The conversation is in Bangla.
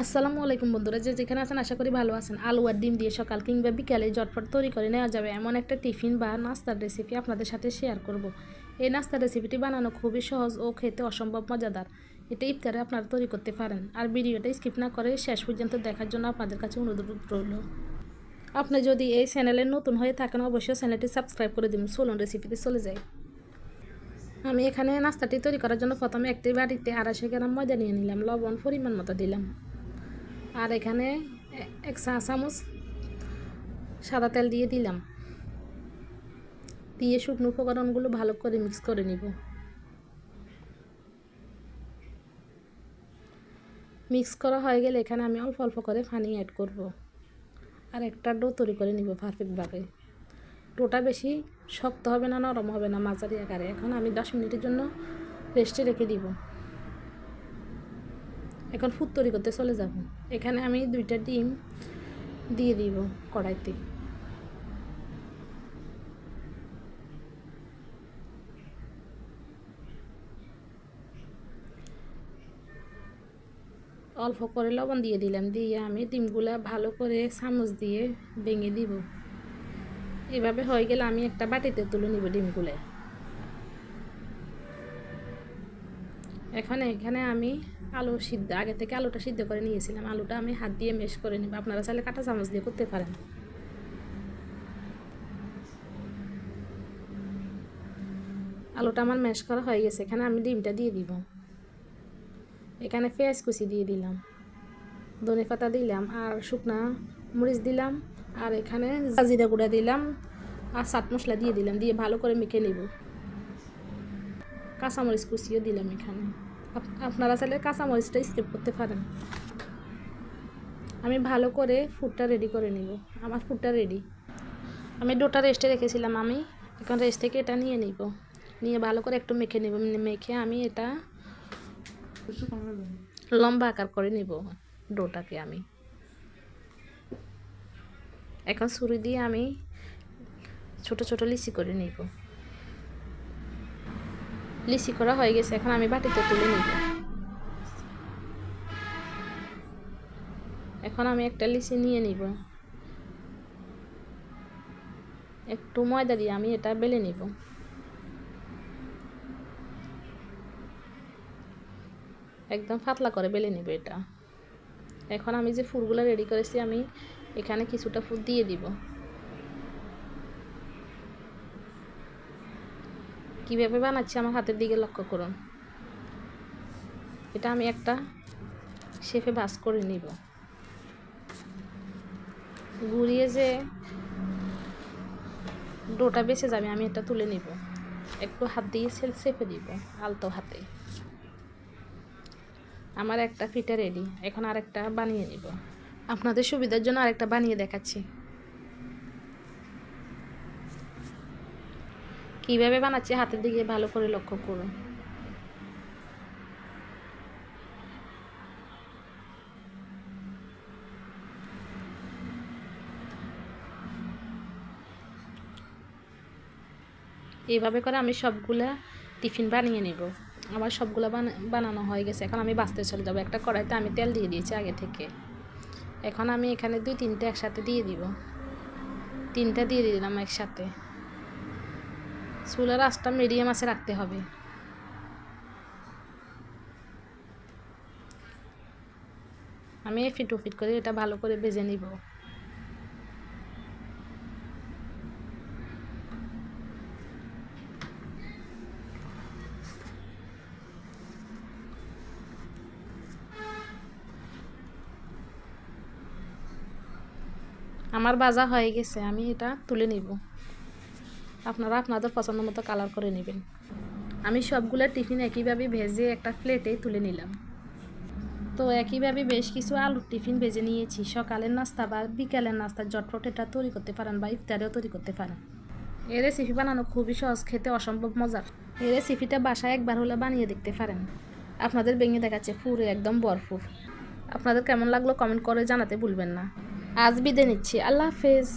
আসসালামু আলাইকুম বন্ধুরা, যে যেখানে আছেন আশা করি ভালো আছেন। আলু আর ডিম দিয়ে সকাল কিংবা বিকালে ঝটপট তৈরি করে নেওয়া যাবে এমন একটা টিফিন বা নাস্তার রেসিপি আপনাদের সাথে শেয়ার করব। এই নাস্তার রেসিপিটি বানানো খুবই সহজ ও খেতে অসম্ভব মজাদার। এটা ইফতারে আপনারা তৈরি করতে পারেন। আর ভিডিওটা স্কিপ না করে শেষ পর্যন্ত দেখার জন্য আপনাদের কাছে অনুরোধ রইল। আপনি যদি এই চ্যানেলে নতুন হয়ে থাকেন অবশ্যই চ্যানেলটি সাবস্ক্রাইব করে দিন। চলুন রেসিপিতে চলে যাই। আমি এখানে নাস্তাটি তৈরি করার জন্য প্রথমে একটি বাটিতে 250 গ্রাম ময়দা নিয়ে নিলাম, লবণ পরিমাণ মতো দিলাম, আর এখানে 1 চা চামচ সাদা তেল দিয়ে দিলাম। দিয়ে শুকনো উপকরণগুলো ভালো করে মিক্স করে নিব। মিক্স করা হয়ে গেলে এখানে আমি অল্প অল্প করে পানি অ্যাড করব, আর একটা ডো তৈরি করে নিব পারফেক্টভাবে। ডোটা বেশি শক্ত হবে না, নরম হবে না, মাঝারি আকারে। এখন আমি 10 মিনিটের জন্য রেস্টে রেখে দিব। এখন ফুড তৈরি করতে চলে যাব। এখানে আমি 2টা ডিম দিয়ে দিব কড়াইতে। অল্প করে লবণ দিয়ে দিলাম, দিয়ে আমি ডিমগুলা ভালো করে চামচ দিয়ে ভেঙে দিব। এভাবে হয়ে গেলে আমি একটা বাটিতে তুলে নিব ডিমগুলো। এখানে আমি আগে থেকে আলুটা সিদ্ধ করে নিয়েছিলাম। আলুটা আমি হাত দিয়ে মেশ করে নিব, আপনারা চাইলে কাঁটা চামচ দিয়ে করতে পারেন। আলুটা আমার মেশ করা হয়ে গেছে। এখানে আমি ডিমটা দিয়ে দিব। এখানে পেঁয়াজ কুচি দিয়ে দিলাম, ধনে পাতা দিলাম, আর শুকনা মরিচ দিলাম, আর এখানে জিরা গুঁড়া দিলাম, আর চাট মশলা দিয়ে দিলাম। দিয়ে ভালো করে মেখে নেব। কাঁচামরিচ কুচিও দিলাম এখানে। আপনারা চাইলে কাঁচামরিচটা স্কিপ করতে পারেন। আমি ভালো করে ফুডটা রেডি করে নিব। আমার ফুডটা রেডি। আমি ডোটা রেস্টে রেখেছিলাম। আমি এখন রেস্ট থেকে এটা নিয়ে নিব। নিয়ে ভালো করে একটু মেখে নেব। মেখে আমি এটা লম্বা আকার করে নিব ডোটাকে। আমি এখন ছুরি দিয়ে আমি ছোট ছোট লিচি করে নিব। লিচি করা হয়ে গেছে। এখন আমি বাটিতে তুলে নিব। এখন আমি একটা লিচি নিয়ে নিব। একটু ময়দা দিয়ে আমি এটা বেলে নিব। একদম পাতলা করে বেলে নিব এটা। এখন আমি যে ফুলগুলো রেডি করেছি আমি এখানে কিছুটা ফুল দিয়ে দিব। কিভাবে বানাচ্ছি আমার হাতের দিকে লক্ষ্য করুন। এটা আমি একটা শেপে ভাঁজ করে নিব। ঘুরিয়ে যে ডোটা বেঁচে যাবে আমি এটা তুলে নিব। একটু হাত দিয়ে চেপে দিব আলতো হাতে। আমার একটা পিঠা রেডি। এখন আরেকটা বানিয়ে নিব। আপনাদের সুবিধার জন্য আরেকটা বানিয়ে দেখাচ্ছি। কিভাবে বানাচ্ছি হাতের দিকে ভালো করে লক্ষ্য করুন। এইভাবে করে আমি সবগুলা টিফিন বানিয়ে নেব। আমার সবগুলা বানানো হয়ে গেছে। এখন আমি বাছতে চলে যাব। একটা কড়াইতে আমি তেল দিয়ে দিয়েছি আগে থেকে। এখন আমি এখানে 2-3টা একসাথে দিয়ে দিব। 3টা দিয়ে দিলাম একসাথে। চুলার আঁচটা মিডিয়াম আঁচে রাখতে হবে। আমি এপিট ওপিট করে এটা ভালো করে ভেজে নিব। আমার ভাজা হয়ে গেছে। আমি এটা তুলে নিব। আপনারা আপনাদের পছন্দ মতো কালার করে নেবেন। আমি সবগুলো টিফিন একইভাবে ভেজে একটা প্লেটে তুলে নিলাম। তো একইভাবে বেশ কিছু আলুর টিফিন ভেজে নিয়েছি। সকালের নাস্তা বা বিকালের নাস্তা ঝটপট এটা তৈরি করতে পারেন বা ইফতারেও তৈরি করতে পারেন। এই রেসিপি বানানো খুবই সহজ, খেতে অসম্ভব মজার। এই রেসিপিটা বাসায় একবার হলে বানিয়ে দেখতে পারেন। আপনাদের ভেঙে দেখাচ্ছে পুরো একদম ভরপুর। আপনাদের কেমন লাগলো কমেন্ট করে জানাতে ভুলবেন না। আজ বিদায় নিচ্ছি। আল্লাহ হাফেজ।